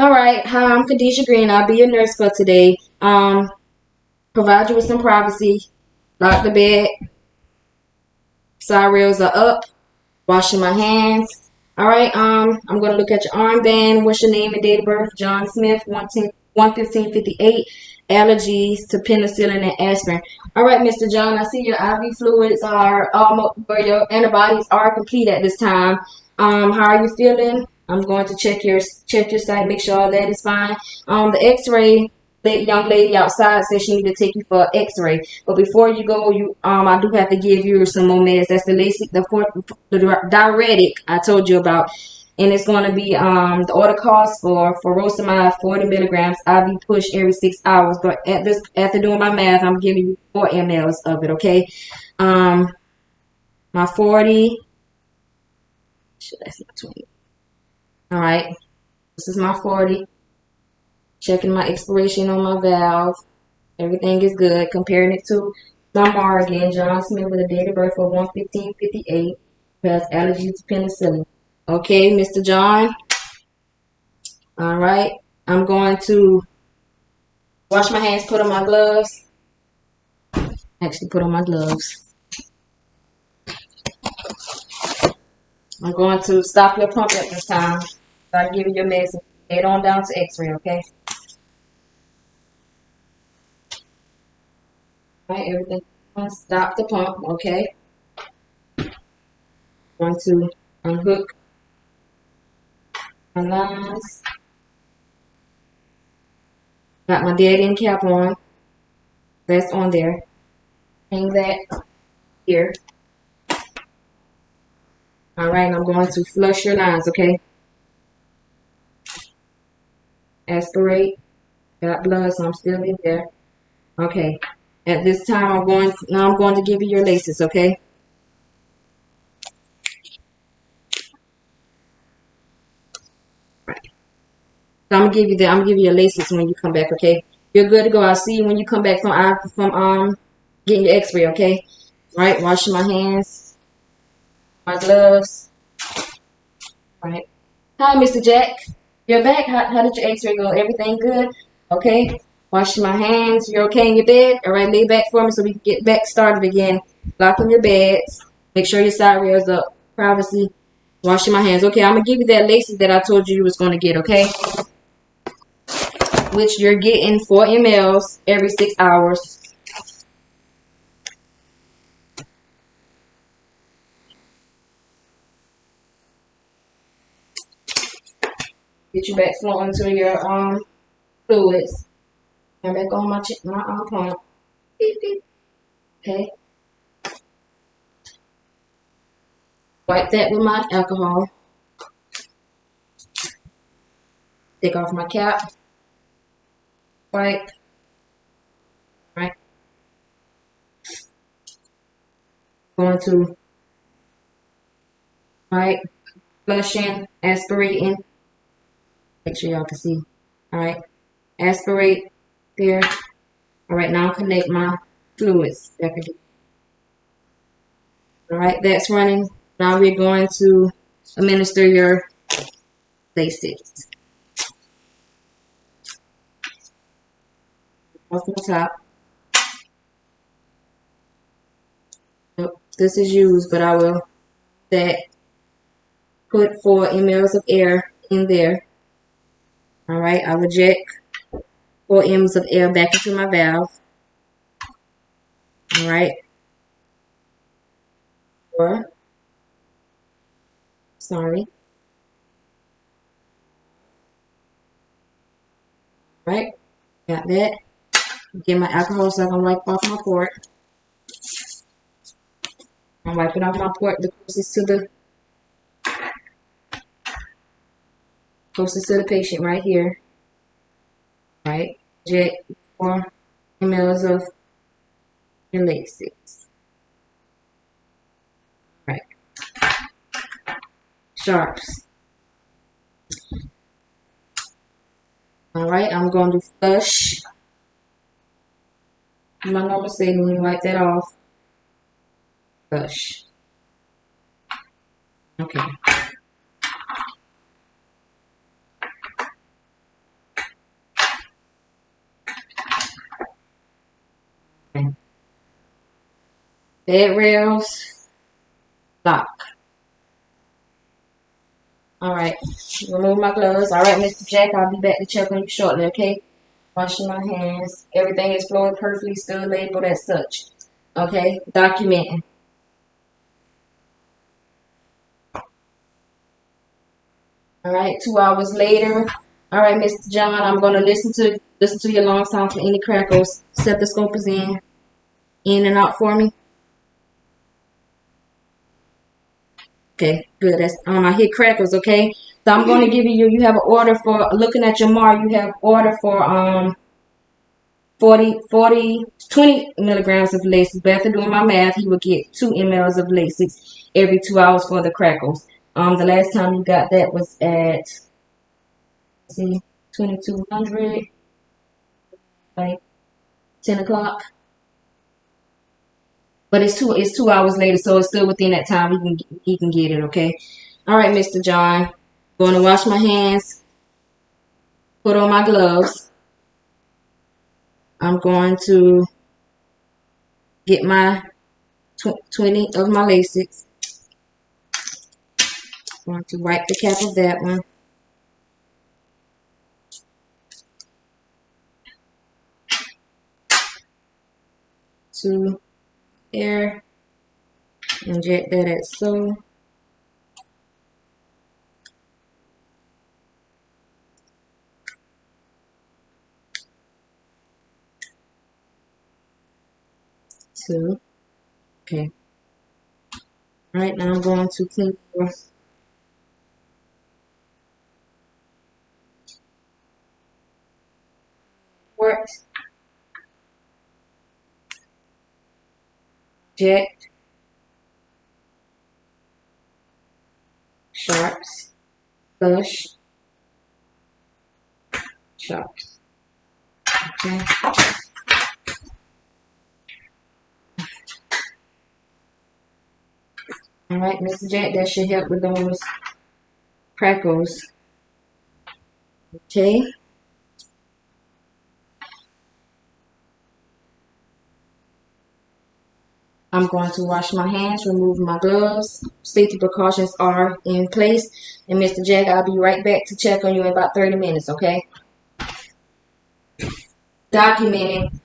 All right. Hi, I'm Khadijah Green. I'll be your nurse for today. Provide you with some privacy. Lock the bed. Side rails are up. Washing my hands. All right. I'm gonna look at your armband. What's your name and date of birth? John Smith, 11558. Allergies to penicillin and aspirin. All right, Mr. John. I see your IV fluids are almost, or your antibodies are complete at this time. How are you feeling? I'm going to check your site, make sure all that is fine. The X-ray. The young lady outside says she need to take you for an X-ray. But before you go, I do have to give you some more meds. That's the the diuretic I told you about, and it's going to be the order calls for furosemide 40 milligrams IV push every 6 hours. But after doing my math, I'm giving you 4 mLs of it. Okay, um, my 40. That's not 20. All right, this is my 40. Checking my expiration on my valve. Everything is good. Comparing it to my again. John Smith with a date of birth of 11558. Who has allergies to penicillin. Okay, Mr. John. All right. I'm going to wash my hands, put on my gloves. Actually, put on my gloves. I'm going to stop your pump at this time. I'll give you your medicine. Head on down to X-ray, okay? All right, everything. Stop the pump, okay? Going to unhook my lines. Got my dead end cap on. That's on there. Hang that here. All right, I'm going to flush your lines, okay? Aspirate. Got blood, so I'm still in there. Okay. At this time, I'm going to give you your laces, okay? Right. So I'm gonna give you your laces when you come back, okay? You're good to go. I'll see you when you come back from getting your X-ray, okay? All right. Washing my hands, my gloves. All right. Hi, Mr. Jack. You're back. How did your X-ray go? Everything good? Okay. Washing my hands. You're okay in your bed? All right. Lay back for me so we can get back started again. Lock in your beds. Make sure your side rails up. Privacy. Washing my hands. Okay. I'm gonna give you that laces that I told you was gonna get. Okay. Which you're getting 4 mLs every 6 hours. Get you back flowing to your fluids. And back on my pump. Beep, beep. Okay. Wipe that with my alcohol. Take off my cap. Wipe. Right. Going to right. Flushing, aspirating. Make sure y'all can see. Alright. Aspirate there. Alright, now connect my fluids back again. Alright, that's running. Now we're going to administer your basics. Off the top. This is used, but I will put 4 mLs of air in there. Alright, I will inject 4 mLs of air back into my valve. Alright. 4. Sorry. Right. Got that. Get my alcohol so I can wipe off my port. I'm wiping off my port the closest to the patient right here. Right. Jet 4 mLs of your laces. Right. Sharps. Alright, I'm going to flush. My normal setting, when you wipe that off. Flush. Okay. Bed rails, lock. All right, remove my gloves. All right, Mr. Jack, I'll be back to check on you shortly, okay? Washing my hands. Everything is flowing perfectly, still labeled as such. Okay, documenting. All right, 2 hours later. All right, Mr. John, I'm gonna listen to your long sound for any crackles. Stethoscope is in and out for me. Okay, good. That's I hit crackles. Okay, so I'm gonna give you. You have an order for looking at your mark. You have order for 20 milligrams of Lasix. But after doing my math, he would get 2 mLs of Lasix every 2 hours for the crackles. The last time you got that was at, see, 2200, like 10 o'clock. But it's 2 hours later, so it's still within that time he can get it. Okay. All right, Mr. John. Going to wash my hands. Put on my gloves. I'm going to get my 20 of my Lasix. I'm going to wipe the cap of that one. To air. Inject that at so. Two. Okay. All right, now I'm going to clean your port. Jet. Sharps. Flush. Sharps. Okay. All right, Mr. Jack, that should help with those crackles. Okay. I'm going to wash my hands, remove my gloves. Safety precautions are in place. And Mr. Jack, I'll be right back to check on you in about 30 minutes, okay? Documenting.